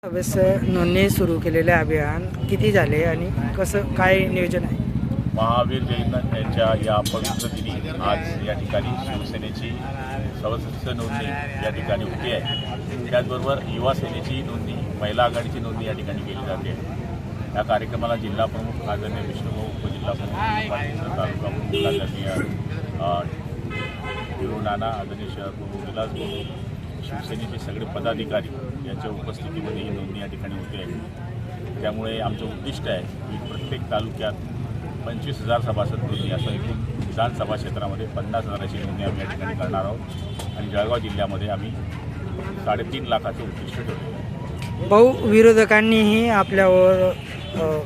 वेळेस नोंदणी सुरू केलेले अभियान किती झाले आणि कसं काय नियोजन आहे? महावीर जैन यांच्या या पवित्र दिनी आज या ठिकाणी शिवसेनेची सदस्य नोंदणी या ठिकाणी होती आहे. त्याचबरोबर युवा सेनेची नोंदणी, महिला आघाडीची नोंदणी या ठिकाणी केली जाते. या कार्यक्रमाला जिल्हा प्रमुख आदरणीय विष्णुभाऊ, उपजिल्हा प्रमुख पाटील, तालुका प्रमुख आदरणीय नाना, आदरणीय शहर प्रमुख विलास भाऊ, शिवसेनेचे सगळे पदाधिकारी यांच्या उपस्थितीमध्ये ही नोंदणी या ठिकाणी होते आहे. त्यामुळे आमचं उद्दिष्ट आहे की प्रत्येक तालुक्यात 25,000 सभासद नोंदणी, असं एकूण विधानसभा क्षेत्रामध्ये 50,000ची नोंदणी आम्ही या ठिकाणी करणार आहोत. आणि जळगाव जिल्ह्यामध्ये आम्ही 3.5 लाखाचं उद्दिष्ट ठेवलं. भाऊ, विरोधकांनीही आपल्यावर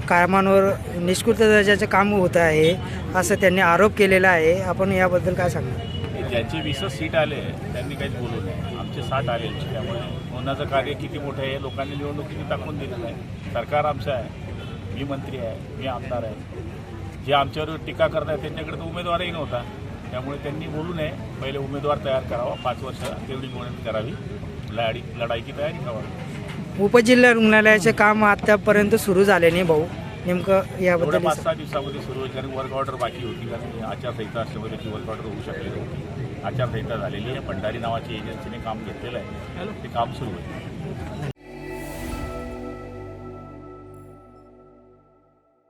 कामांवर निष्कृत दर्जाचे काम होत आहे असं त्यांनी आरोप केलेला आहे. आपण याबद्दल काय सांगणार? ज्यांचे 20 सीट आले त्यांनी काहीच बोलू नये. आमचे 60 आले, त्यामुळे नोंदण्याचं कार्य किती मोठं आहे लोकांनी निवडणुकीने दाखवून दिलेलं आहे. सरकार आमचं आहे, मी मंत्री आहे, मी आमदार आहे. जे आमच्यावर टीका करत आहेत त्यांच्याकडे तर उमेदवारही नव्हता. त्यामुळे त्यांनी बोलू नये, पहिले उमेदवार तयार करावा, 5 वर्ष तेवढी मेहनत करावी, लढाईची तयारी करावी. उपजिल्हा रुग्णालयाचे काम आतापर्यंत सुरू झाले नाही भाऊ, नेमकं याबद्दल? 5-6 दिवसामध्ये सुरू होईल, कारण वर्क ऑर्डर बाकी होती, कारण आचारसंहिता असल्यामुळे त्याची वर्क ऑर्डर होऊ शकली नव्हती. आचारसंहिता झालेली आहे. भंडारी नावाची एजन्सीने काम घेतलेलं आहे, ते काम सुरू आहे.